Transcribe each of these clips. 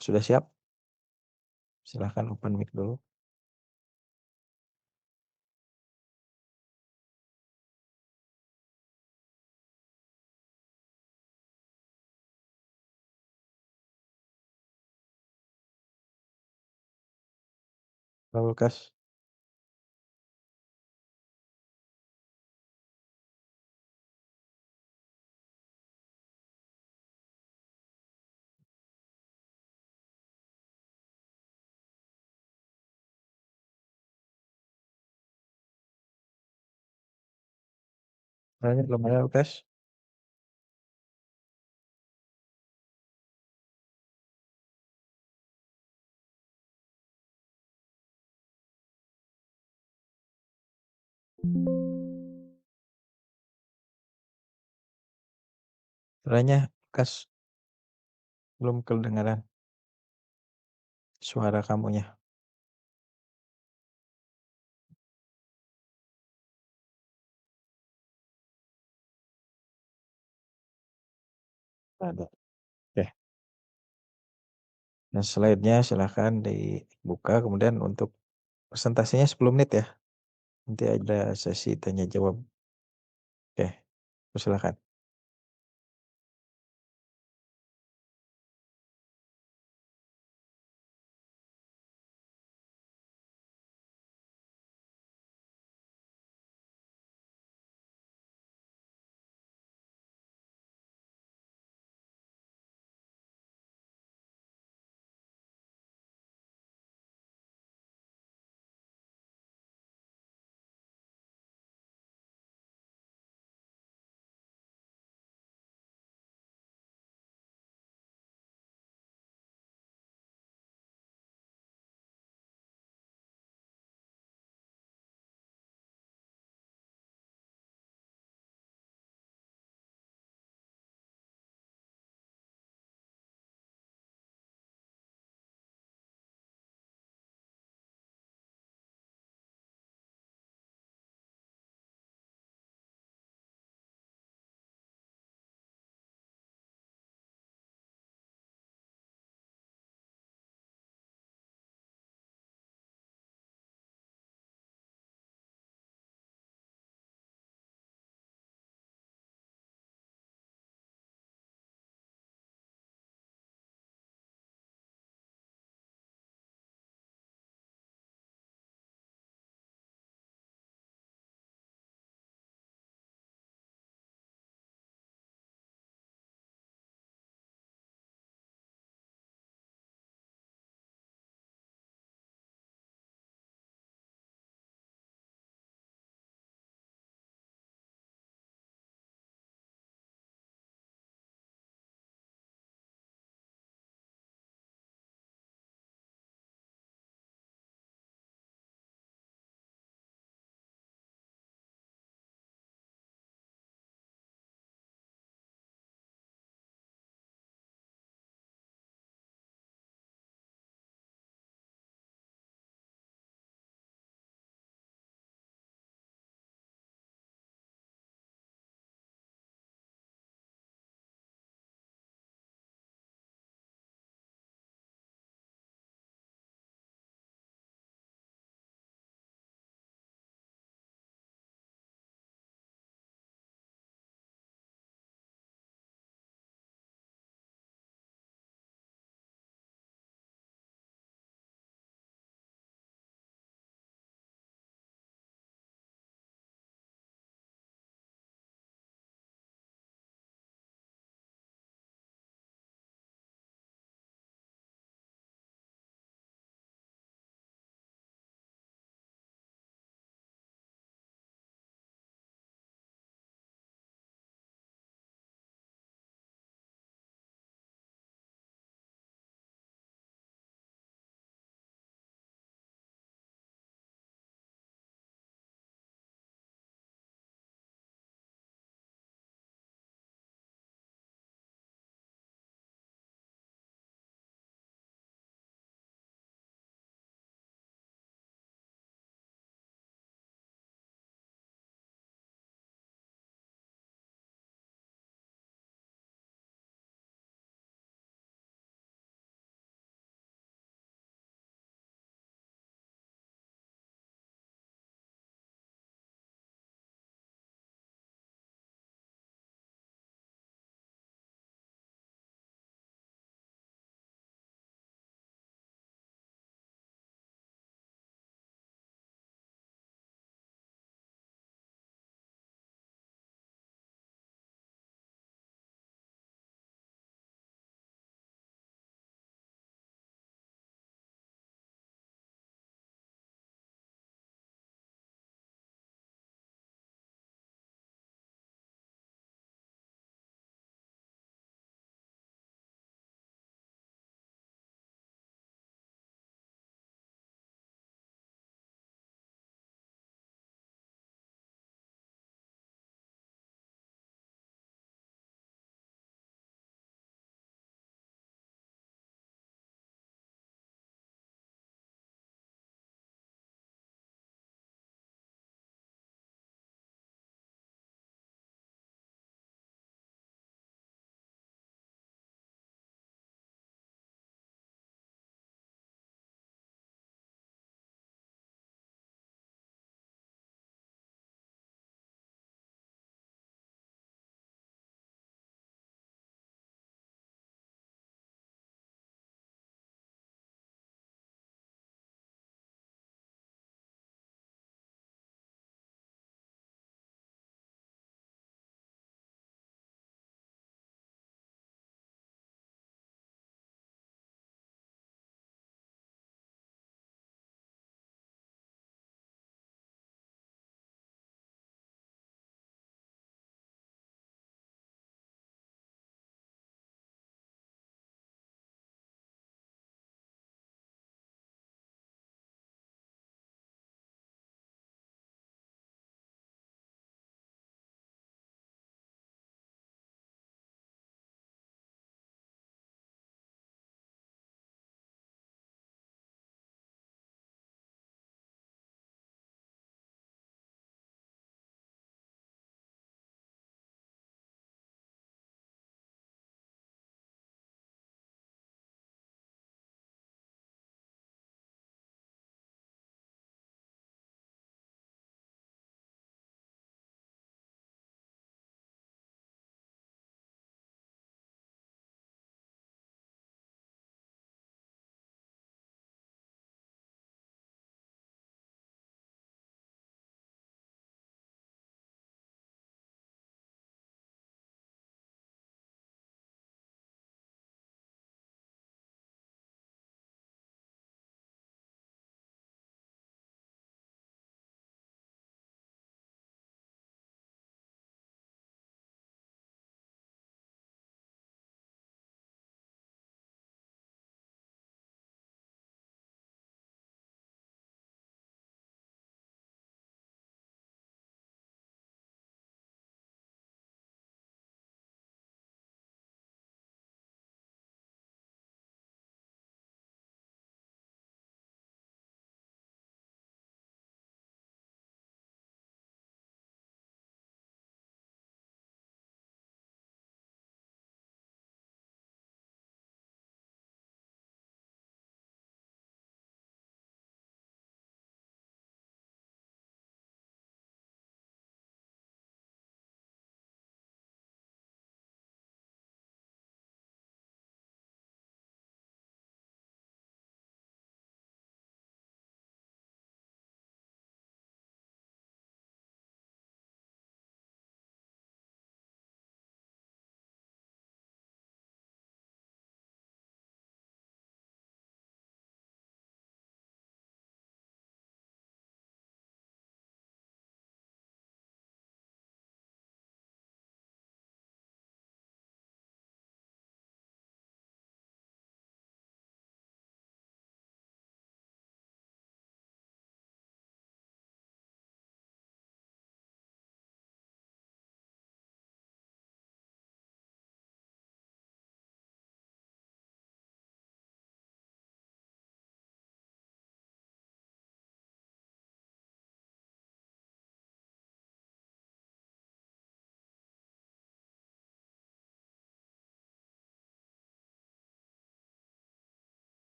Sudah siap? Silahkan open mic dulu. Halo Lukas, suaranya belum ada Lukas? Suaranya Lukas, belum kedengaran suara kamunya. Ada. Oke. Nah, slide-nya silahkan dibuka, kemudian untuk presentasinya 10 menit ya. Nanti ada sesi tanya jawab. Oke, silakan.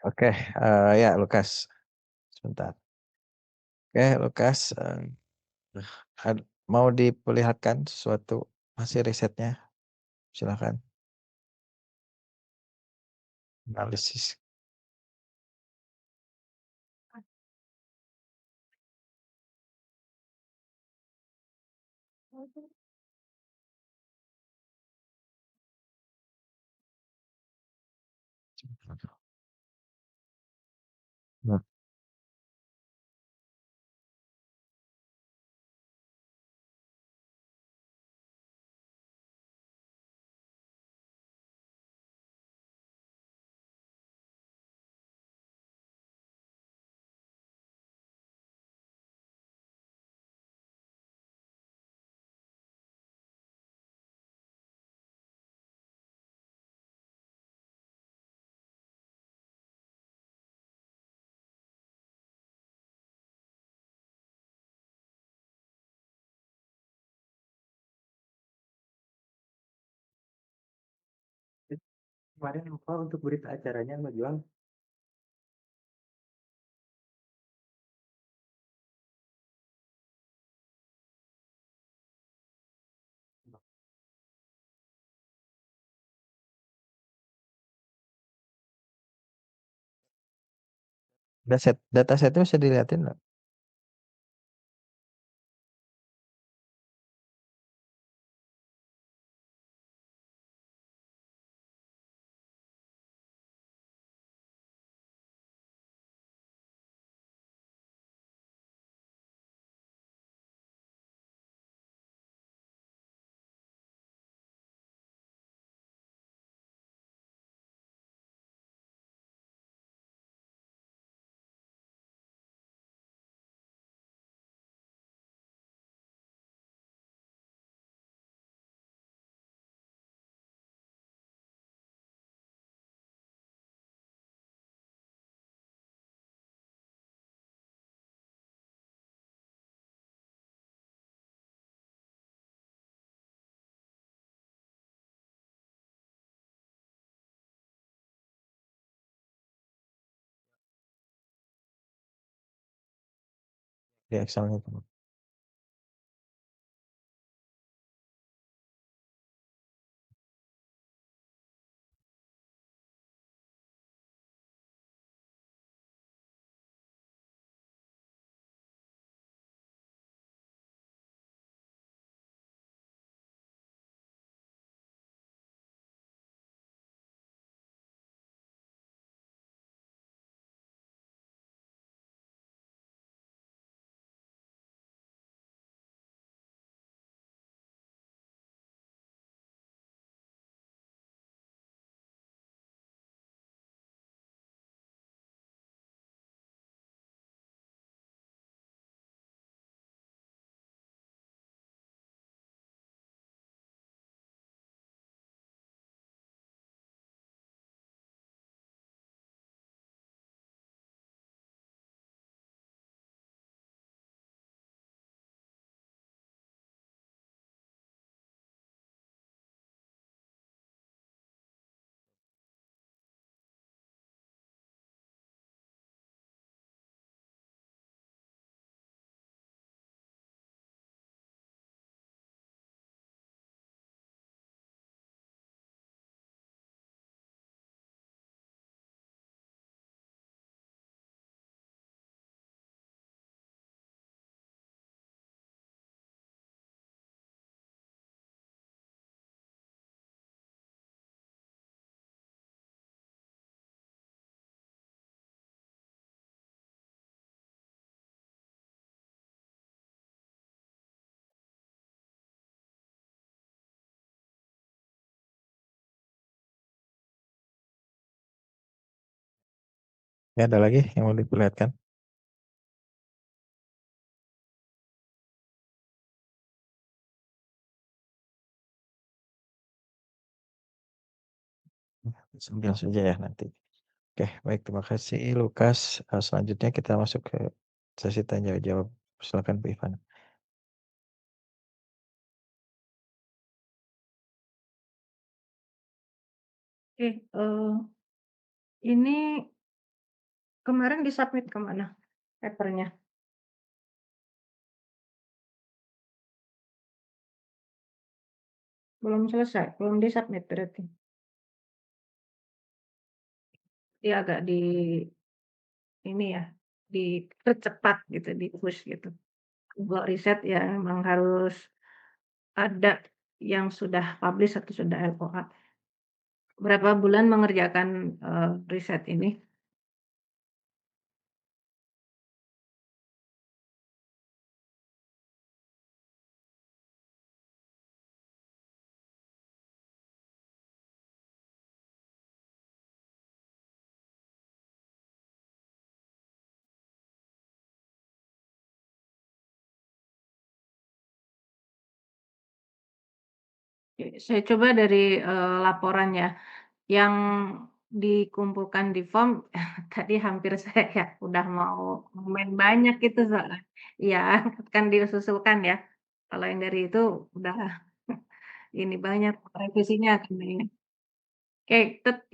Oke, ya Lukas, sebentar. Oke Lukas, mau diperlihatkan sesuatu hasil risetnya? Silakan, analisis. Nah, kemarin lupa untuk berita acaranya Mbak Juang. Dataset bisa dilihatin nggak? Di Excelnya tuh. Ya, ada lagi yang mau diperlihatkan? Sambil saja ya nanti. Oke, baik terima kasih Lukas. Selanjutnya kita masuk ke sesi tanya jawab. Silakan Bu Ivana. Oke, ini Kemarin di-submit ke mana paper-nya? Belum selesai? Belum di-submit berarti? Dia agak ini ya, dipercepat gitu, di-push gitu. Kalau riset ya emang harus ada yang sudah publish atau sudah LOA. Berapa bulan mengerjakan, riset ini? Saya coba dari, laporan ya, yang dikumpulkan di form tadi hampir saya udah mau komen banyak itu soalnya. Iya, kan disusulkan ya. Kalau yang dari itu udah ini banyak revisinya katanya. Oke,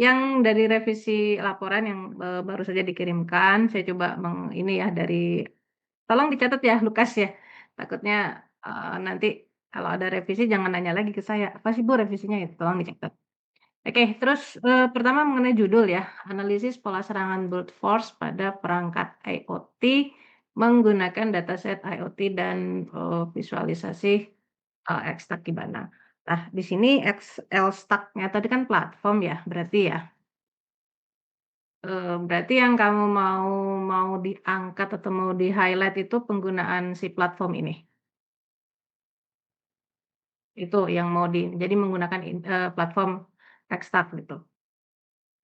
yang dari revisi laporan yang, baru saja dikirimkan, saya coba ini ya dari tolong dicatat ya Lukas ya, takutnya, nanti kalau ada revisi jangan nanya lagi ke saya, "Apa sih Bu revisinya?" Gitu, tolong dicatat. Oke, terus, pertama mengenai judul ya, analisis pola serangan brute force pada perangkat IoT menggunakan dataset IoT dan, visualisasi, Extract Kibana. Nah, di sini Lstack-nya tadi kan platform ya, berarti ya? Berarti yang kamu mau mau diangkat atau mau di-highlight itu penggunaan si platform ini? Itu yang mau jadi menggunakan platform Techstack gitu?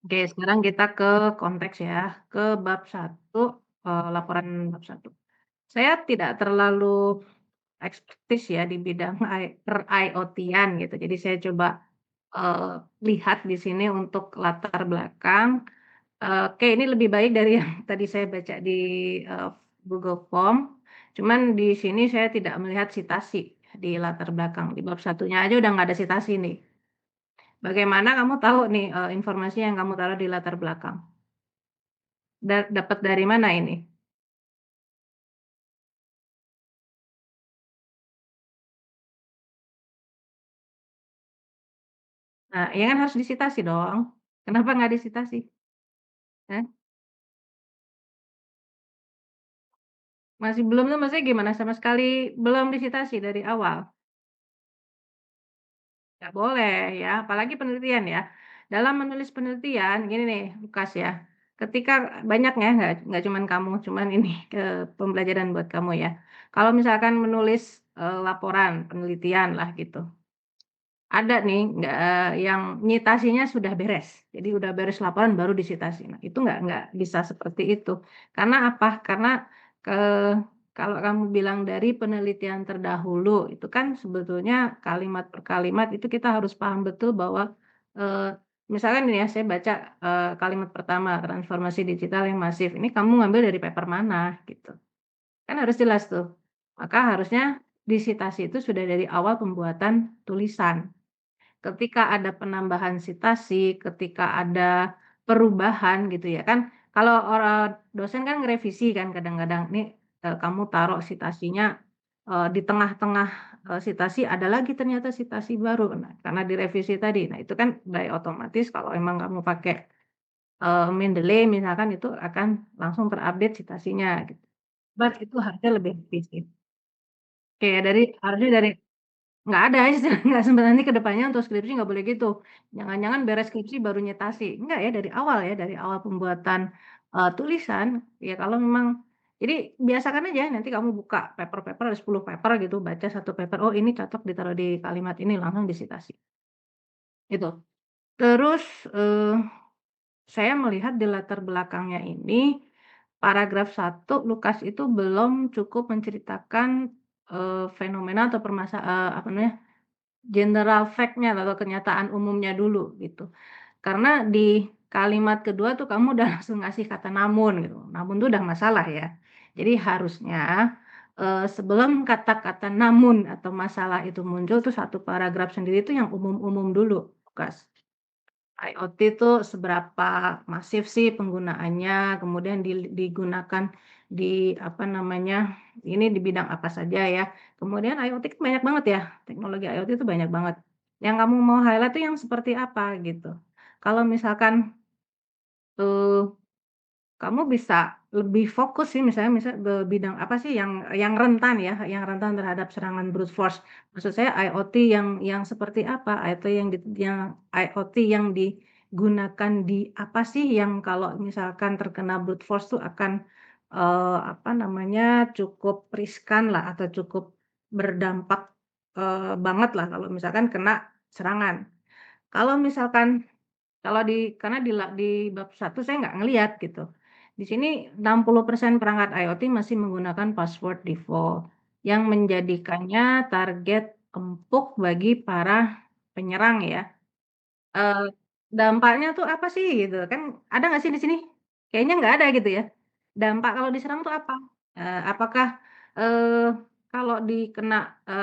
Oke, sekarang kita ke konteks ya, ke bab satu, laporan bab satu. Saya tidak terlalu ekspertis ya di bidang per-IoT-an gitu. Jadi saya coba, eee, lihat di sini untuk latar belakang, oke ini lebih baik dari yang tadi saya baca di, eee, Google Form, cuman di sini saya tidak melihat sitasi di latar belakang, di bab satunya aja udah nggak ada sitasi nih. Bagaimana kamu tahu nih, informasi yang kamu taruh di latar belakang? Dapat dari mana ini? Nah, ya kan harus disitasi dong. Kenapa nggak disitasi? Hah? Masih belum tuh maksudnya gimana? Sama sekali belum disitasi dari awal? Nggak boleh ya, apalagi penelitian ya. Dalam menulis penelitian, gini nih Lukas ya, ketika banyak ya, nggak cuman kamu, cuman ini pembelajaran buat kamu ya. Kalau misalkan menulis, laporan penelitian lah gitu. Ada nih, yang nyitasinya sudah beres. Jadi udah beres laporan baru disitasi. Nah, itu nggak bisa seperti itu. Karena apa? Karena, eee, kalau kamu bilang dari penelitian terdahulu, itu kan sebetulnya kalimat per kalimat itu kita harus paham betul bahwa, eee, misalkan ini ya, saya baca, kalimat pertama, transformasi digital yang masif. Ini kamu ngambil dari paper mana gitu. Kan harus jelas tuh. Maka harusnya disitasi itu sudah dari awal pembuatan tulisan. Ketika ada penambahan sitasi, ketika ada perubahan gitu ya kan, kalau dosen kan ngerevisi kan kadang-kadang, nih, kamu taruh sitasinya, di tengah-tengah, sitasi ada lagi ternyata sitasi baru. Nah, karena direvisi tadi. Nah, itu kan by otomatis kalau emang kamu pakai, Mendeley misalkan itu akan langsung terupdate sitasinya gitu. Itu harusnya lebih revisi. Kayak harusnya dari nggak ada istilah nggak sebenarnya ke depannya untuk skripsi nggak boleh gitu. Jangan-jangan beres skripsi baru nyitasi, enggak ya dari awal ya, dari awal pembuatan, tulisan, ya kalau memang jadi biasakan aja nanti kamu buka paper-paper ada 10 paper gitu, baca satu paper, oh ini cocok ditaruh di kalimat ini, langsung disitasi, gitu. Terus, saya melihat di latar belakangnya ini, paragraf satu Lukas itu belum cukup menceritakan, fenomena atau apa namanya, general fact-nya atau kenyataan umumnya dulu gitu. Karena di kalimat kedua tuh kamu udah langsung ngasih kata namun gitu, namun tuh udah masalah ya. Jadi harusnya, sebelum kata-kata namun atau masalah itu muncul tuh satu paragraf sendiri tuh yang umum-umum dulu, Lukas. IoT itu seberapa masif sih penggunaannya, kemudian digunakan di apa namanya, ini di bidang apa saja ya. Kemudian IoT kan banyak banget ya, teknologi IoT itu banyak banget. Yang kamu mau highlight tuh yang seperti apa gitu. Kalau misalkan, eee kamu bisa lebih fokus sih misal bidang apa sih yang rentan ya, yang rentan terhadap serangan brute force. Maksud saya IoT yang seperti apa? IoT yang digunakan di apa sih yang kalau misalkan terkena brute force tuh akan, apa namanya, cukup riskan lah atau cukup berdampak, banget lah kalau misalkan kena serangan. Kalau misalkan kalau karena di bab satu saya nggak ngelihat gitu. Di sini 60% perangkat IoT masih menggunakan password default, yang menjadikannya target empuk bagi para penyerang ya. Eee, Dampaknya tuh apa sih gitu kan, ada nggak sih di sini? Kayaknya nggak ada gitu ya. Dampak kalau diserang tuh apa? Apakah, eee, kalau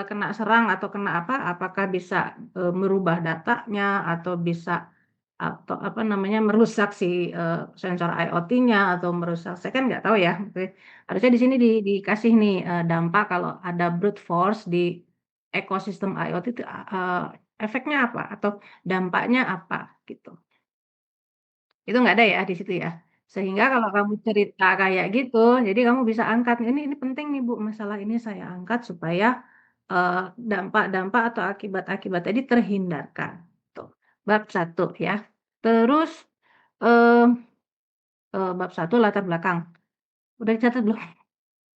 kena serang atau kena apa, apakah bisa, merubah datanya atau apa namanya, merusak si, sensor IoT-nya atau merusak saya kan nggak tahu ya, harusnya di sini dikasih nih, dampak kalau ada brute force di ekosistem IoT itu, efeknya apa atau dampaknya apa gitu. Itu nggak ada ya di situ ya? Sehingga kalau kamu cerita kayak gitu, jadi kamu bisa angkat, "Ini penting nih Bu, masalah ini saya angkat supaya, dampak-dampak atau akibat-akibat tadi terhindarkan." Tuh, bab satu ya. Terus, eee bab satu latar belakang. Udah dicatat belum?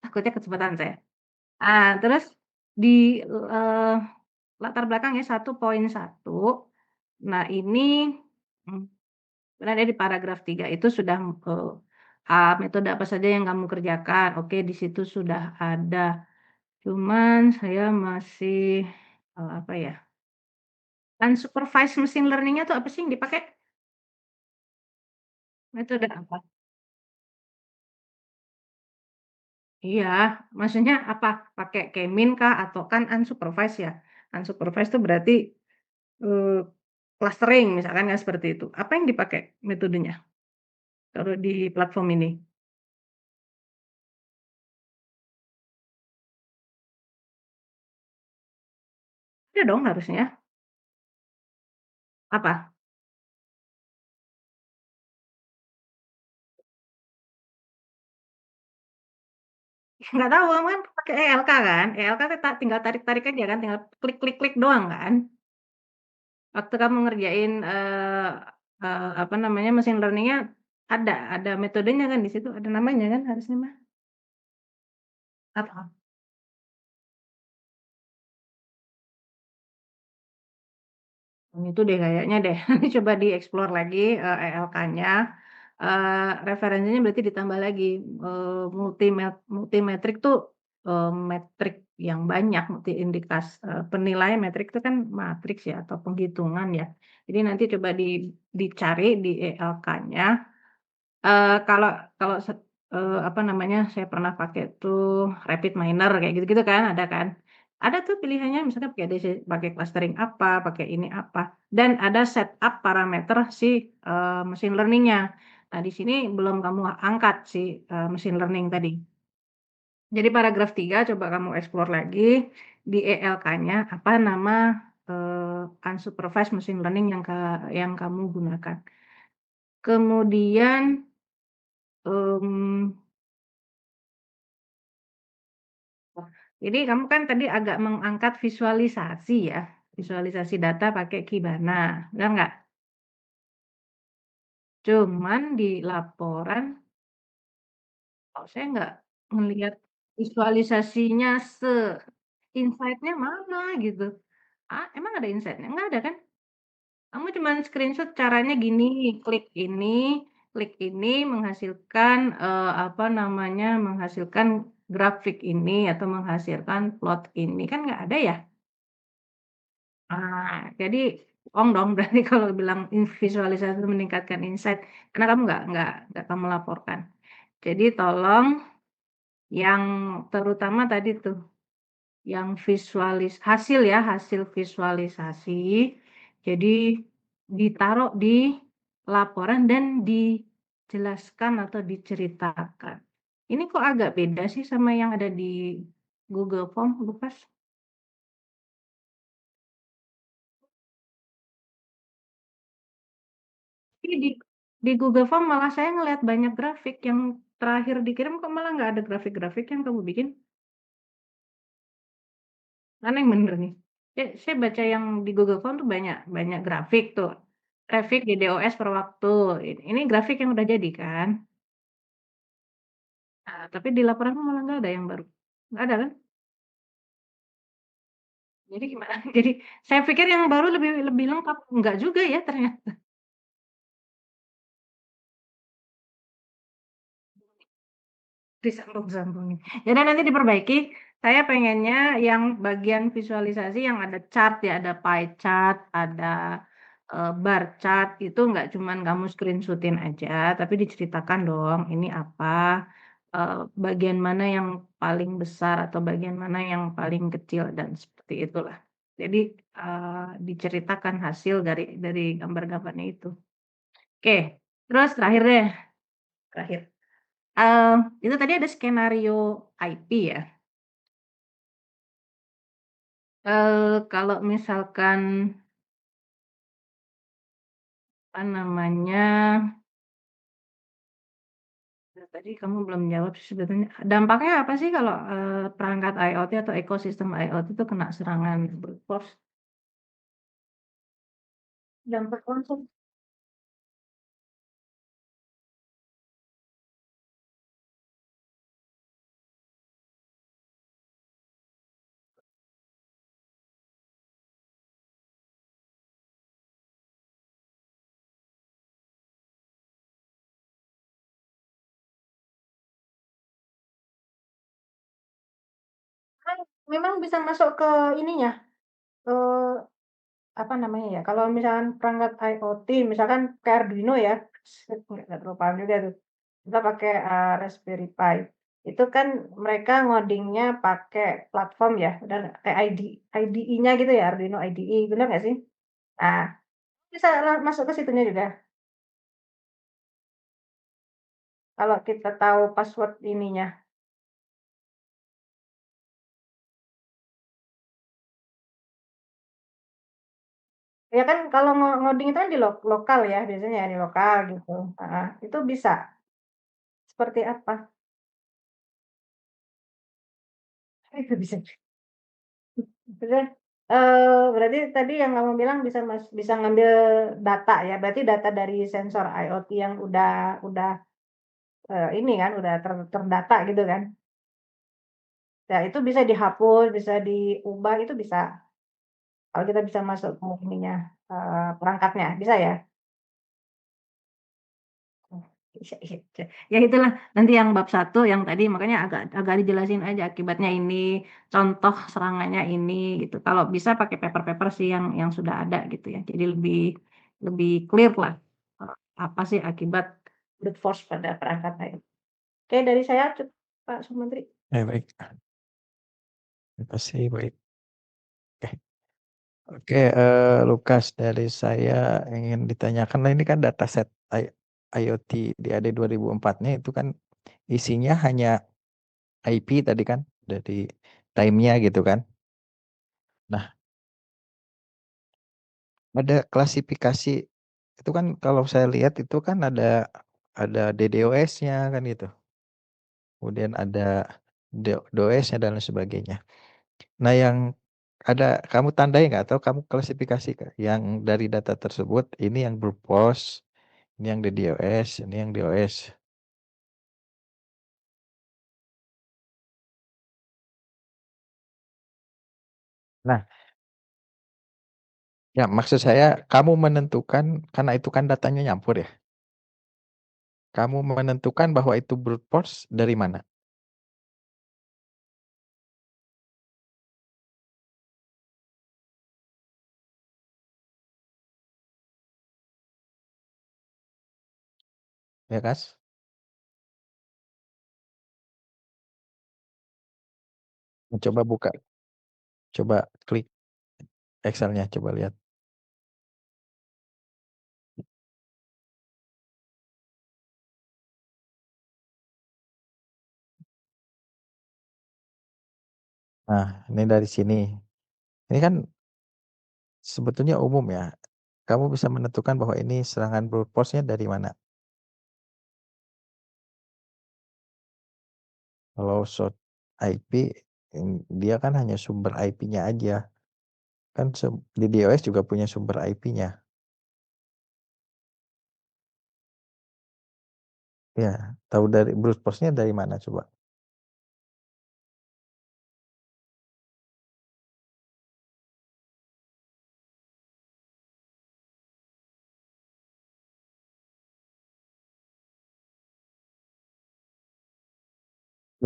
Takutnya kecepatan saya. Terus di, latar belakang ya 1.1. Nah ini, mmm, berada di paragraf 3 itu sudah, metode apa saja yang kamu kerjakan. Oke, di situ sudah ada. Cuman saya masih, apa ya, unsupervised machine learning-nya tuh apa sih yang dipakai? Metode apa? Iya, maksudnya apa? Pakai K-mean kah? Atau kan unsupervised ya? Unsupervised itu berarti, eee, clustering misalkan kan seperti itu. Apa yang dipakai metodenya kalau di platform ini? Ada dong harusnya. Apa? Nggak tahu, kamu kan pakai ELK kan? ELK tuh tinggal tarik-tarik aja kan, tinggal klik doang kan? Waktu kamu ngerjain, apa namanya, machine learning-nya ada metodenya kan di situ, ada namanya kan harusnya mah? Apa? Itu deh kayaknya deh, nanti coba di-explore lagi, ELK-nya, referensinya berarti ditambah lagi, multimetrik tuh, metrik yang banyak, penilaian metrik itu kan matriks ya atau penghitungan ya. Jadi nanti coba dicari di ELK-nya. Kalau kalau apa namanya, saya pernah pakai tuh RapidMiner kayak gitu-gitu kan, ada kan. Ada tuh pilihannya misalnya pakai clustering apa, pakai ini apa, dan ada setup parameter si, machine learning-nya. Nah, di sini belum kamu angkat si, machine learning tadi. Jadi paragraf 3 coba kamu explore lagi di ELK-nya apa nama, unsupervised machine learning yang kamu gunakan. Kemudian, mmm jadi kamu kan tadi agak mengangkat visualisasi ya, visualisasi data pakai Kibana, benar nggak? Cuman di laporan kok saya nggak ngelihat visualisasinya insight-nya mana gitu. Emang ada insight-nya? Nggak ada kan? Kamu cuman screenshot caranya gini, klik ini menghasilkan, apa namanya, menghasilkan grafik ini atau menghasilkan plot ini, kan nggak ada ya? Jadi bohong dong berarti kalau bilang visualisasi itu meningkatkan insight, karena kamu nggak kamu laporkan. Jadi tolong yang terutama tadi tuh, yang hasil ya, hasil visualisasi. Jadi ditaruh di laporan dan dijelaskan atau diceritakan. Ini kok agak beda sih sama yang ada di Google Form, Lukas? Tapi di Google Form malah saya ngelihat banyak grafik yang terakhir dikirim kok malah nggak ada grafik-grafik yang kamu bikin. Mana yang bener nih? Saya baca yang di Google Form tuh banyak banyak grafik tuh. Traffic di DOS per waktu. Ini grafik yang udah jadi kan. Nah, tapi di laporanmu malah nggak ada yang baru. Nggak ada kan? Jadi gimana? Jadi saya pikir yang baru lebih lebih lengkap. Enggak juga ya ternyata. Disambung-sambungin. Ya udah nanti diperbaiki. Saya pengennya yang bagian visualisasi yang ada chart ya, ada pie chart, ada, bar chart, itu nggak cuman kamu screenshot-in aja, tapi diceritakan dong ini apa, bagian mana yang paling besar atau bagian mana yang paling kecil dan seperti itulah. Jadi, diceritakan hasil dari gambar-gambarnya itu. Oke, terus terakhir deh, terakhir. Itu tadi ada skenario IP ya, kalau misalkan, apa namanya, tadi kamu belum jawab sih sebetulnya, dampaknya apa sih kalau, perangkat IoT atau ekosistem IoT itu kena serangan brute force? Dampak langsung. Kan memang bisa masuk ke ininya, eee, apa namanya ya, kalau misalkan perangkat IoT misalkan kayak Arduino ya, nggak terlalu paham juga tuh. Kita pakai, Raspberry Pi. Itu kan mereka ngodingnya pakai platform ya, dan kayak IDE-nya gitu ya, Arduino IDE, bener nggak sih? Nah, bisa masuk ke situnya juga, kalau kita tahu password ininya. Ya kan kalau ngoding itu kan di lokal ya, biasanya ya, di lokal gitu, heeh. Itu bisa, seperti apa? Itu bisa. Terus, berarti tadi yang kamu bilang bisa ngambil data ya, berarti data dari sensor IoT yang udah, ini kan, udah terdata gitu kan. Ya itu bisa dihapus, bisa diubah, itu bisa, kalau kita bisa masuk ke ininya, perangkatnya, bisa ya? Oh, bisa iya, iya. Ya itulah, nanti yang bab satu yang tadi makanya agak agak dijelasin aja akibatnya ini, contoh serangannya ini gitu. Kalau bisa pakai paper-paper sih yang sudah ada gitu ya. Jadi lebih lebih clear lah, apa sih akibat brute force pada perangkat tadi. Oke dari saya Pak Sumantri. Baik, terima kasih, baik. Oke. Oke, Lukas, dari saya ingin ditanyakan, nah ini kan dataset IoT di AD 2004-nya itu kan isinya hanya IP tadi kan, dari time-nya gitu kan. Nah, ada klasifikasi, itu kan kalau saya lihat itu kan ada DDoS-nya kan gitu, kemudian ada DOS-nya dan lain sebagainya. Nah yang kamu tandai nggak atau kamu klasifikasi nggak, yang dari data tersebut ini yang brute, ini yang DDoS, ini yang DOS. Nah, ya maksud saya kamu menentukan karena itu kan datanya nyampur ya, kamu menentukan bahwa itu brute force dari mana? Ya Kas? Coba buka, coba klik Excel-nya, coba lihat. Nah, ini dari sini. Ini kan sebetulnya umum ya. Kamu bisa menentukan bahwa ini serangan brute force-nya dari mana. Kalau short IP, dia kan hanya sumber IP-nya aja. Kan di DOS juga punya sumber IP-nya. Ya, tahu dari brute force-nya dari mana coba?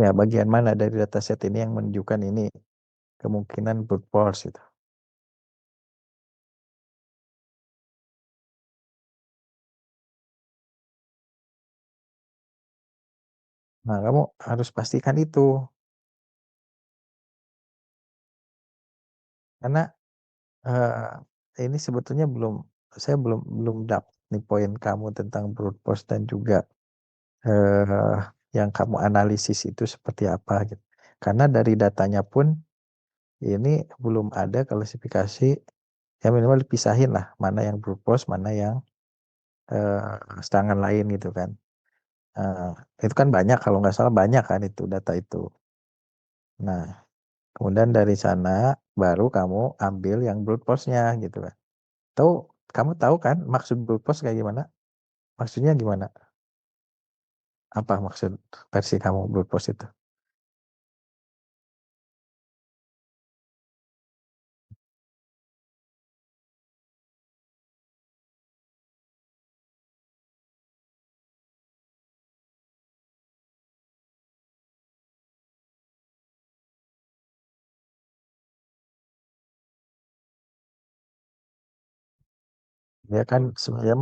Ya, bagian mana dari dataset ini yang menunjukkan ini kemungkinan brute force itu. Nah, kamu harus pastikan itu. Karena ini sebetulnya saya belum dapat nih poin kamu tentang brute force dan juga eh, yang kamu analisis itu seperti apa gitu. Karena dari datanya pun ini belum ada klasifikasi, ya minimal dipisahin lah mana yang brute force, mana yang serangan lain gitu kan. Eh, itu kan banyak, kalau nggak salah banyak kan itu data itu. Nah, kemudian dari sana baru kamu ambil yang brute force-nya gitu kan. Tahu, kamu tahu kan maksud brute force kayak gimana? Maksudnya gimana? Apa maksud versi kamu brute force itu? Dia kan sebenarnya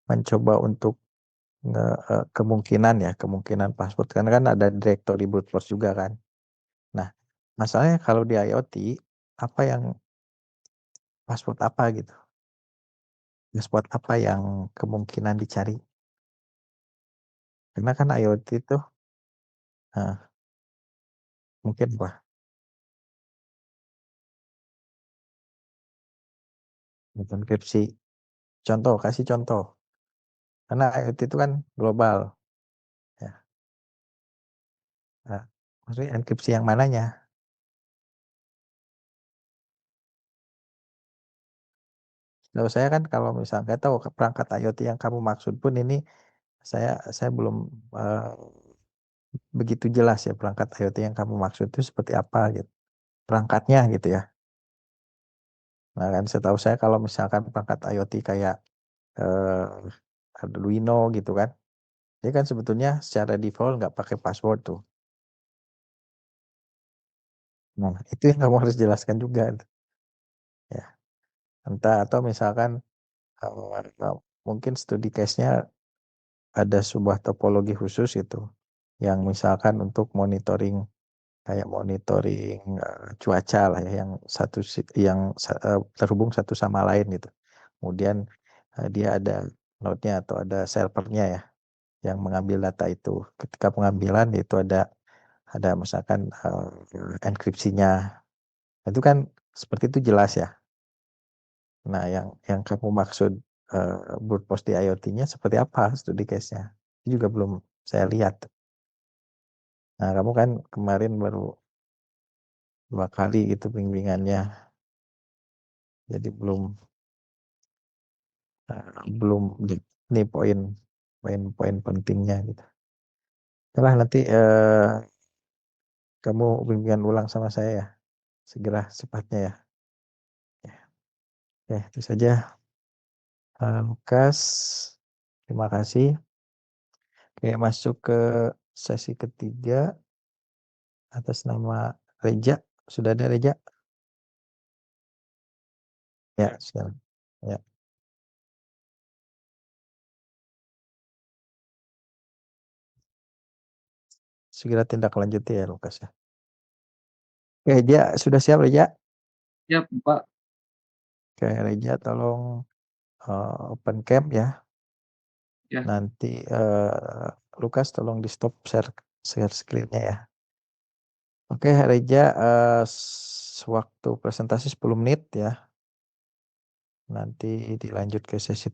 mencoba untuk kemungkinan ya, kemungkinan password karena kan ada directory brute force juga kan. Nah, masalahnya kalau di IoT apa yang password apa gitu? Password apa yang kemungkinan dicari? Karena kan IoT itu mungkin apa? Enkripsi. Contoh, kasih contoh. Karena IoT itu kan global ya. Nah, maksudnya enkripsi yang mananya? Kalau saya kan kalau misalnya nggak tahu perangkat IoT yang kamu maksud pun ini saya belum eh, begitu jelas ya perangkat IoT yang kamu maksud itu seperti apa gitu. Perangkatnya gitu ya. Nah kan setahu saya kalau misalkan perangkat IoT kayak Arduino gitu kan, dia kan sebetulnya secara default nggak pakai password tuh. Nah itu yang kamu harus jelaskan juga tuh, ya. Entah atau misalkan mungkin studi case-nya ada sebuah topologi khusus itu, yang misalkan untuk monitoring kayak monitoring cuaca lah ya yang terhubung satu sama lain gitu. Kemudian dia ada node-nya atau ada servernya ya yang mengambil data itu. Ketika pengambilan itu ada misalkan enkripsinya. Itu kan seperti itu jelas ya. Nah, yang kamu maksud brute force di IoT-nya seperti apa studi case-nya? Itu juga belum saya lihat. Nah, kamu kan kemarin baru 2 kali gitu bimbingannya. Jadi belum ini poin-poin pentingnya gitu. Setelah nanti kamu bimbingan ulang sama saya ya, segera cepatnya ya. Ya, itu saja. Lukas, terima kasih. Oke, masuk ke sesi ketiga atas nama Reja. Sudah ada Reja? Ya, sudah. Ya, segera tindak lanjuti ya Lukas ya. Oke, Reja, sudah siap Reja? Siap, Pak. Oke, Reja tolong open cam ya. Ya. Nanti Lukas tolong di stop share share screen-nya ya. Oke, Reja, waktu presentasi 10 menit ya. Nanti dilanjut ke sesi tanya